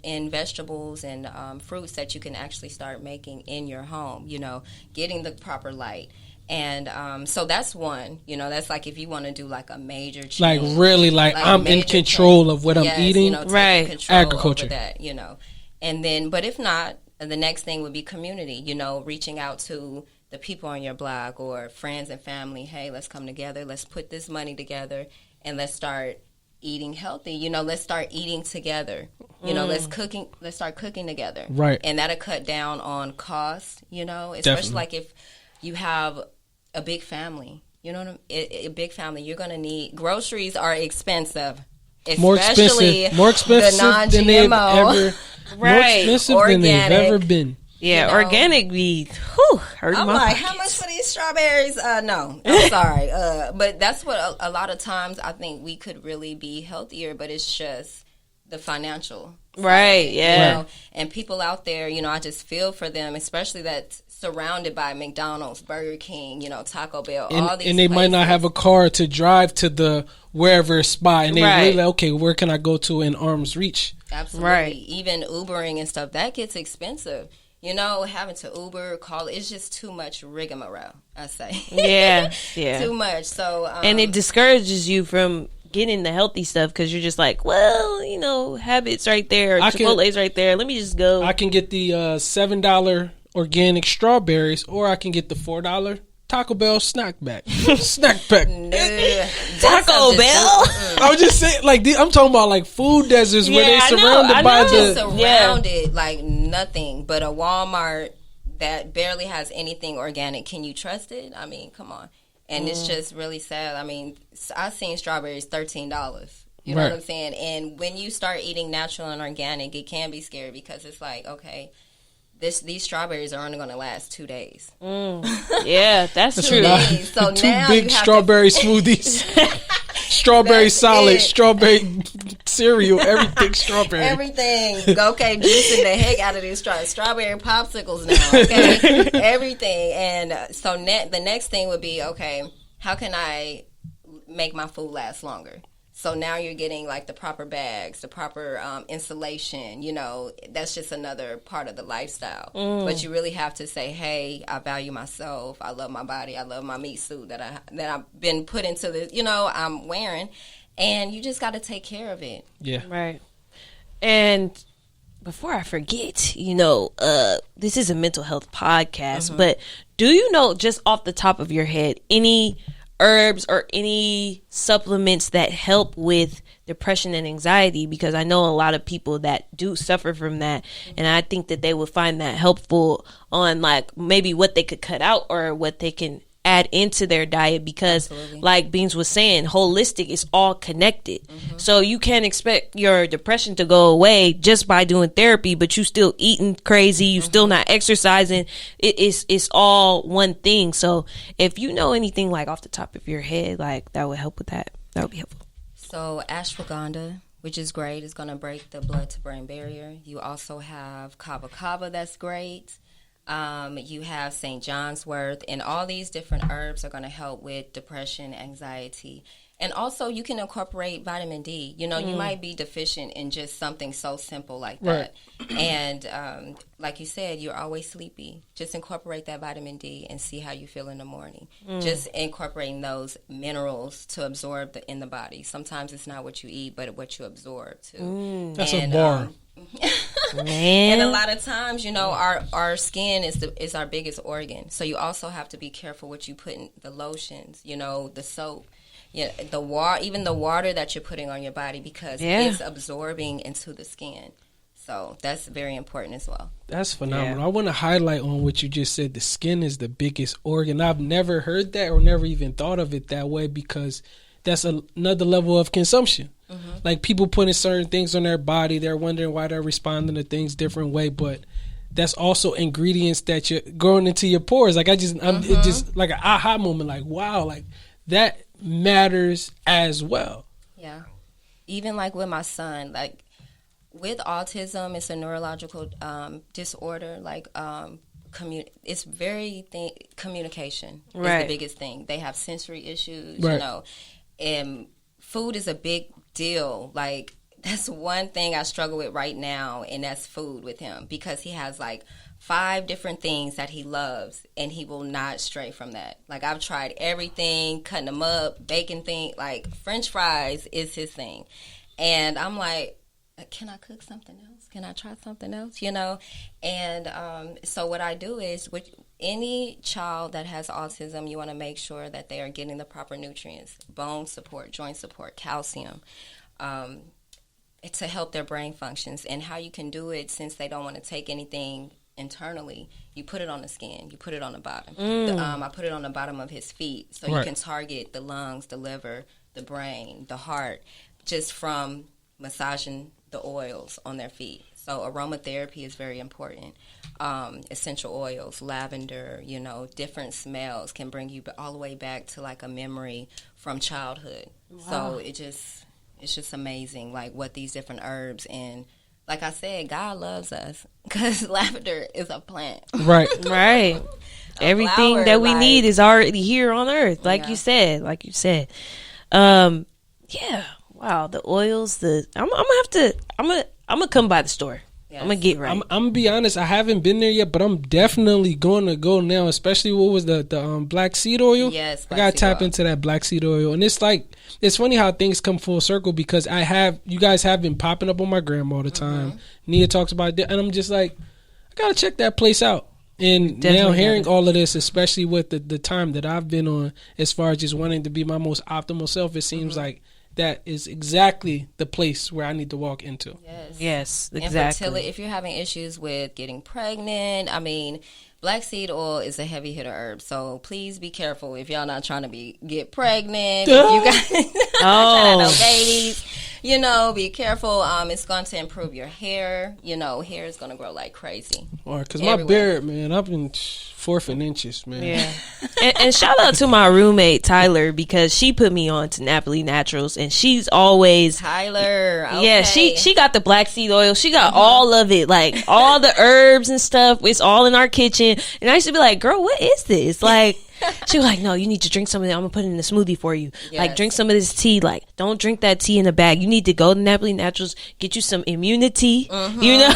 and vegetables and fruits that you can actually start making in your home. You know, getting the proper light. And so that's one. You know, that's like if you want to do like a major change, like really like I'm in control of what I'm eating. You know, agriculture over that. You know, and then but if not, the next thing would be community. You know, reaching out to the people on your block or friends and family. Hey, let's come together. Let's put this money together and let's start eating healthy. You know, let's start eating together. You know, let's start cooking together. Right. And that'll cut down on cost, you know, especially like if you have a big family. You know what a big family, you're going to need groceries are expensive. Especially more expensive the non-GMO. More expensive than they've ever been. Yeah, you know, organic be hurt I'm my like, pockets. how much for these strawberries? No, I'm sorry. But that's what a lot of times I think we could really be healthier, but it's just the financial side, right? Yeah, you know? And people out there, you know, I just feel for them, especially that's surrounded by McDonald's, Burger King, you know, Taco Bell, all these. And they might not have a car to drive to the wherever spot, and they really like, okay, where can I go to in arm's reach? Absolutely. Right. Even Ubering and stuff that gets expensive. You know, having to Uber, call, it's just too much rigmarole, I say. Yeah. Too much. So, and it discourages you from getting the healthy stuff because you're just like, well, you know, Habit's right there, Chipotle's right there. Let me just go. I can get the $7 organic strawberries, or I can get the $4 Taco Bell snack pack. Taco Bell. I was just saying, like, I'm talking about like food deserts where they surrounded by surrounded like nothing but a Walmart that barely has anything organic. Can you trust it? I mean, come on. And it's just really sad. I mean, I've seen strawberries $13. You know what I'm saying? And when you start eating natural and organic, it can be scary because it's like, okay, these strawberries are only going to last 2 days. Yeah, that's true. So two big strawberry smoothies, strawberry salad, strawberry cereal, everything strawberry. Everything. Okay, juicing the heck out of these strawberry popsicles now. Okay, everything. And so the next thing would be, okay, how can I make my food last longer? So now you're getting like the proper bags, the proper insulation, you know, that's just another part of the lifestyle. But you really have to say, hey, I value myself. I love my body. I love my meat suit that I've been put into this, you know, I'm wearing. And you just got to take care of it. Yeah. Right. And before I forget, you know, this is a mental health podcast, but do you know, just off the top of your head, any herbs or any supplements that help with depression and anxiety? Because I know a lot of people that do suffer from that, and I think that they would find that helpful on like maybe what they could cut out or what they can add into their diet, because like Beanz was saying, holistic is all connected. So you can't expect your depression to go away just by doing therapy, but you still eating crazy, you still not exercising. It's all one thing. So if you know anything like off the top of your head, like that would help with that. That would be helpful. So ashwagandha, which is great, is going to break the blood to brain barrier. You also have kava kava, that's great. You have St. John's wort, and all these different herbs are going to help with depression, anxiety. And also you can incorporate vitamin D. You know, you might be deficient in just something so simple like that. And like you said, you're always sleepy. Just incorporate that vitamin D and see how you feel in the morning. Just incorporating those minerals to absorb in the body. Sometimes it's not what you eat, but what you absorb too. That's a bar. And a lot of times, you know, our skin is our biggest organ. So you also have to be careful what you put in the lotions, you know, the soap. Yeah, even the water that you're putting on your body, because it's absorbing into the skin. So that's very important as well. That's phenomenal. I want to highlight on what you just said. The skin is the biggest organ. I've never heard that or never even thought of it that way, because that's another level of consumption. Like people putting certain things on their body, they're wondering why they're responding to things different way, but that's also ingredients that you're going into your pores. Like it's just like an aha moment. Like, wow, like that matters as well. Yeah. Even like with my son, like with autism, it's a neurological disorder. Like it's communication is the biggest thing. They have sensory issues, you know, and food is a big deal. Like that's one thing I struggle with right now, and that's food with him, because he has like 5 different things that he loves, and he will not stray from that. Like I've tried everything, cutting them up, baking things, like French fries is his thing. And I'm like, can I cook something else? Can I try something else? You know? And so what I do is, with any child that has autism, you want to make sure that they are getting the proper nutrients, bone support, joint support, calcium, to help their brain functions. And how you can do it, since they don't want to take anything internally, you put it on the skin, you put it on the bottom. I put it on the bottom of his feet, so you can target the lungs, the liver, the brain, the heart, just from massaging the oils on their feet. So aromatherapy is very important. Essential oils, lavender, you know, different smells can bring you all the way back to like a memory from childhood. So it's just amazing, like what these different herbs, and like I said, God loves us, because lavender is a plant. Right. Everything flower, that we need is already here on earth, like you said. Wow, the oils. I'm gonna come by the store. Yes. I'm gonna get right. I'm gonna be honest. I haven't been there yet, but I'm definitely going to go now. Especially what was the black seed oil? Yes, I gotta tap into that black seed oil. And it's funny how things come full circle, because you guys have been popping up on my gram all the time. Nia talks about it, and I'm just like, I gotta check that place out. And now hearing all of this, especially with the time that I've been on, as far as just wanting to be my most optimal self, it seems like that is exactly the place where I need to walk into. Yes, exactly. Infertility, if you're having issues with getting pregnant, I mean, black seed oil is a heavy hitter herb, so please be careful if y'all not trying to get pregnant. If you guys trying to have babies, you know, be careful. It's going to improve your hair. You know, hair is going to grow like crazy. Because my beard, man, I've been 4 inches, man. Yeah. and shout out to my roommate Tyler, because she put me on to Nappily Naturals, and she's always Tyler. Okay. Yeah, she got the black seed oil. She got all of it, like all the herbs and stuff. It's all in our kitchen. And I used to be like, girl, what is this? Like, she was like, no, you need to drink some of it. I'm gonna put it in a smoothie for you. Yes. Like, drink some of this tea. Like, don't drink that tea in a bag. You need to go to Nappily Naturals, get you some immunity. You know.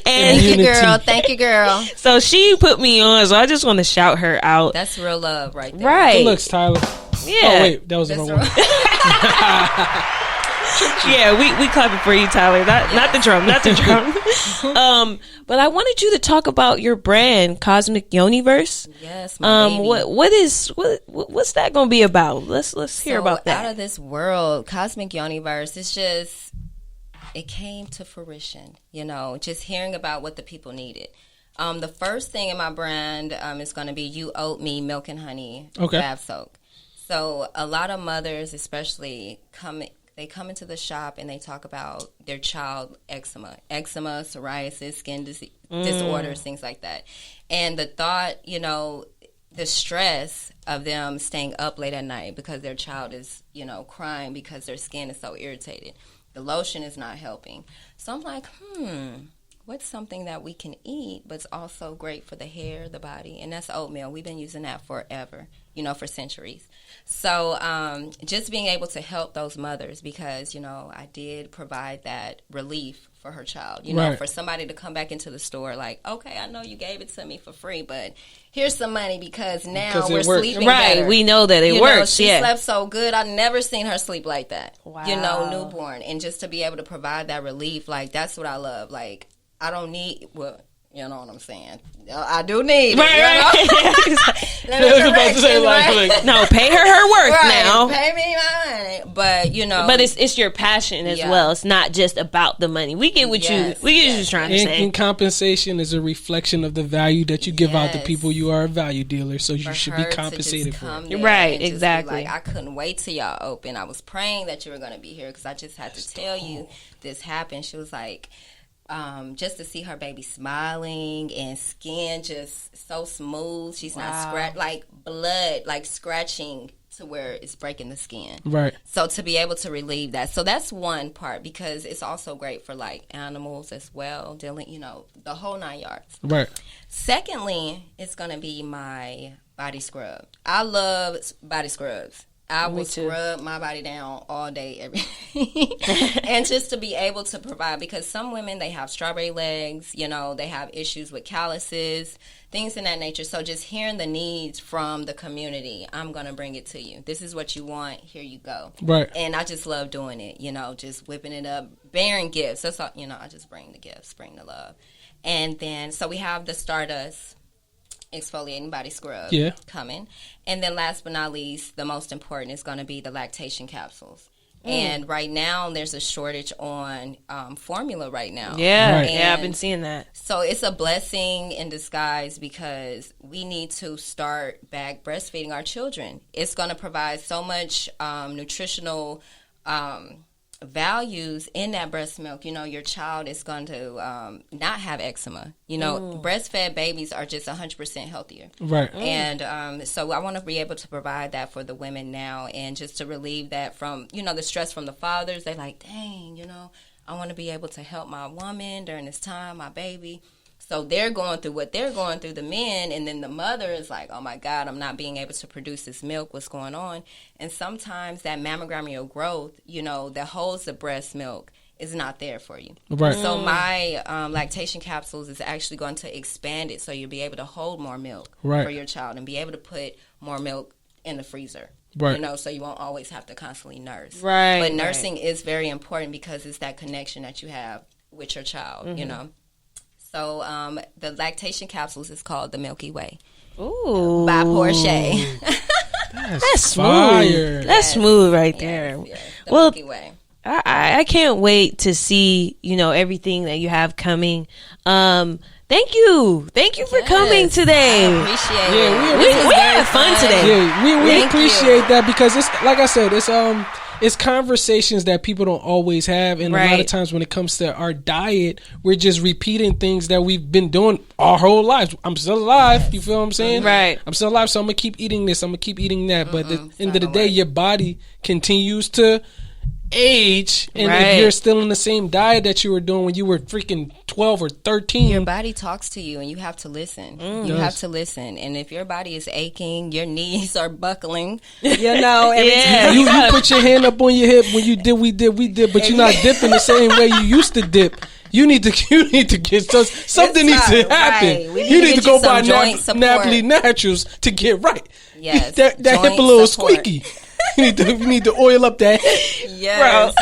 And thank you, girl. So she put me on. So I just want to shout her out. That's real love, right there. Right. Good looks, Tyler. Yeah. Oh wait, that was the wrong one. Yeah, we clapping for you, Tyler. Not the drum. But I wanted you to talk about your brand, Cosmic Universe. Yes, my baby. What's that going to be about? Let's hear about that. Out of this world, Cosmic Universe. It's just, it came to fruition. You know, just hearing about what the people needed. The first thing in my brand is going to be You Oat Me Milk and Honey Bath Soak. So a lot of mothers, especially, come into the shop and they talk about their child eczema, psoriasis, skin disorders, things like that. And the thought, the stress of them staying up late at night because their child is, crying because their skin is so irritated. The lotion is not helping. So I'm like, what's something that we can eat but it's also great for the hair, the body? And that's oatmeal. We've been using that forever, for centuries. So just being able to help those mothers because, I did provide that relief for her child. For somebody to come back into the store like, okay, I know you gave it to me for free, but here's some money because now we're sleeping better. Right, we know that it works. She slept so good. I've never seen her sleep like that. Wow. Newborn. And just to be able to provide that relief, like, that's what I love. Like, I don't need, well, you know what I'm saying? I do need it, No, pay her worth now. Pay me my money. But, But it's your passion as well. It's not just about the money. We get what you're trying to say. And compensation is a reflection of the value that you give out to people. You are a value dealer, so you should be compensated for it. Right, exactly. I couldn't wait till y'all open. I was praying that you were going to be here because I just had to tell you this happened. She was like, just to see her baby smiling and skin just so smooth. She's not like blood, like scratching to where it's breaking the skin. Right. So to be able to relieve that. So that's one part because it's also great for like animals as well, dealing, the whole 9 yards. Right. Secondly, it's going to be my body scrub. I love body scrubs. I will scrub my body down all day, every day. And just to be able to provide, because some women, they have strawberry legs, they have issues with calluses, things in that nature. So just hearing the needs from the community, I'm going to bring it to you. This is what you want. Here you go. Right. And I just love doing it, just whipping it up, bearing gifts. That's all, I just bring the gifts, bring the love. And then, so we have the Stardust exfoliating body scrub coming. And then last but not least, the most important is going to be the lactation capsules. And right now, there's a shortage on formula right now. Yeah, I've been seeing that. So it's a blessing in disguise because we need to start back breastfeeding our children. It's going to provide so much nutritional values in that breast milk. Your child is going to not have eczema. Breastfed babies are just 100% healthier. Right. And so I want to be able to provide that for the women now and just to relieve that from, the stress from the fathers. They're like, dang, I want to be able to help my woman during this time, my baby. So they're going through what they're going through, the men, and then the mother is like, oh, my God, I'm not being able to produce this milk. What's going on? And sometimes that mammogramial growth, that holds the breast milk is not there for you. Right. So my lactation capsules is actually going to expand it so you'll be able to hold more milk for your child and be able to put more milk in the freezer. Right. So you won't always have to constantly nurse. Right. But nursing is very important because it's that connection that you have with your child, So the lactation capsules is called the Milky Way. Ooh. By Porshae. That's smooth. That's smooth right there. Yes, the Milky Way. I can't wait to see, everything that you have coming. Thank you for coming today. I appreciate it. We had fun today. Yeah, we appreciate that because it's, like I said, it's conversations that people don't always have, and a lot of times when it comes to our diet, we're just repeating things that we've been doing our whole lives. I'm still alive, you feel what I'm saying? Right. I'm still alive, so I'm gonna keep eating this, I'm gonna keep eating that. But at the end of the day, your body continues to age, and if you're still in the same diet that you were doing when you were freaking 12 or 13, your body talks to you and you have to listen. You have to listen. And if your body is aching, your knees are buckling, every time. you put your hand up on your hip when you did, we did, but you're not dipping the same way you used to dip. You need to get something needs to happen. Right. You need to go buy Nappily Naturals to get right. Yes, that hip a little squeaky. You need to oil up that. Yes.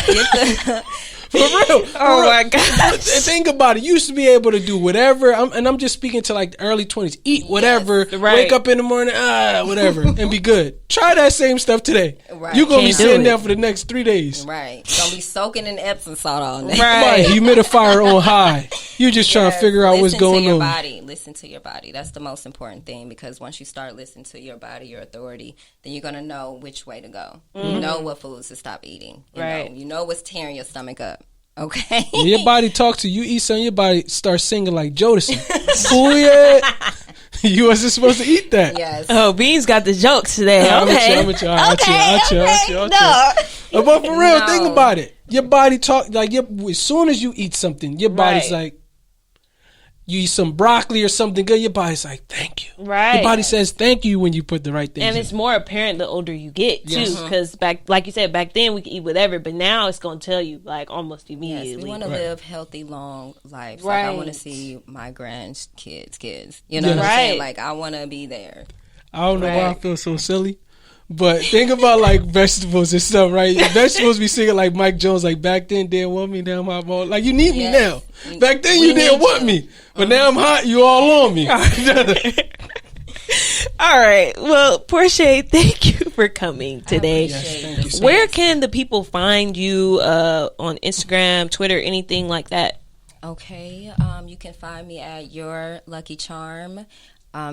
For real. Oh my God. Think about it. You used to be able to do whatever. I'm just speaking to like the early 20s. Eat whatever. Yes, right. Wake up in the morning, whatever, and be good. Try that same stuff today. Right. You're going to be Can't do sitting it. there for the next 3 days. Right. Gonna be soaking in Epsom salt all day. Right. Humidifier on high. You're just trying to figure out what's going on. Listen to your body. That's the most important thing, because once you start listening to your body, your authority, then you're going to know which way to go. You know what foods to stop eating. You know what's tearing your stomach up. Okay. When your body talks to you, eat something, your body starts singing like Jodeci. Cool yet? You wasn't supposed to eat that. Yes. Oh, Beanz got the jokes today. Okay. I'm with you. But for real, think about it. Your body talk like as soon as you eat something, your body's like, you eat some broccoli or something good, your body's like, thank you. Right. Your body says thank you when you put the right things And in. it's more apparent the older you get, too. Because like you said, back then we could eat whatever, but now it's going to tell you, like, almost immediately. Yes, we want to live healthy, long lives. Like, I want to see my grandkids, kids. You know what I'm saying? Like, I want to be there. I don't know why I feel so silly. But think about like vegetables and stuff, right? Vegetables be singing like Mike Jones, like back then didn't want me, now I'm hot. Like you need me now. Back then you didn't want me, but now I'm hot. You all on me. All right. Well, Porshae, thank you for coming today. Thank you so Where can the people find you on Instagram, Twitter, anything like that? Okay. You can find me at Your Lucky Charm.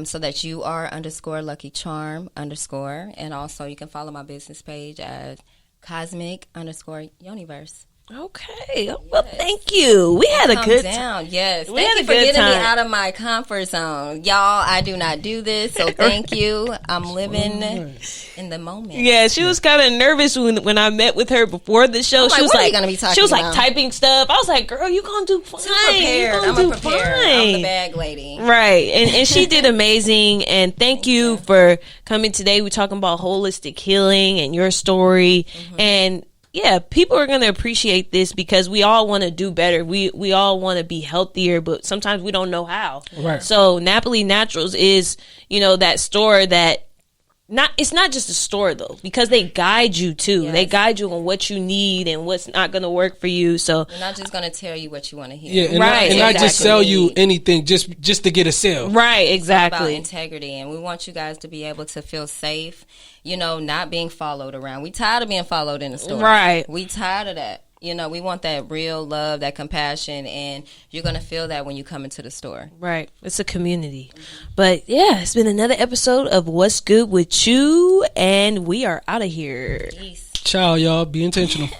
So that you are _Lucky Charm _ and also you can follow my business page at Cosmic _Universe. Okay. Well, thank you. We had a good time. Yes. We Thank had you a for good getting me time. out of my comfort zone. Y'all, I do not do this, so thank you. I'm living in the moment. Yeah, she was kind of nervous when I met with her before the show. I'm She like, was what are like, you gonna be talking she was like about? typing stuff. I was like, girl, you gonna do fine. I'm do prepared. I'm the bag lady. Right. And she did amazing. And thank you for coming today. We're talking about holistic healing and your story. And yeah, people are going to appreciate this because we all want to do better. We all want to be healthier, but sometimes we don't know how. Right. So Nappily Naturals is, that store that it's not just a store though, because they guide you too. Yes. They guide you on what you need and what's not going to work for you. So They're not just going to tell you what you want to hear. Yeah, and Right, not just exactly. sell you anything just to get a sale. right, About exactly. integrity, and we want you guys to be able to feel safe, not being followed around. We tired of being followed in the store. Right. We tired of that. We want that real love, that compassion, and you're going to feel that when you come into the store. Right. It's a community. But yeah, it's been another episode of What's Good with You, and we are out of here. Peace. Ciao, y'all. Be intentional.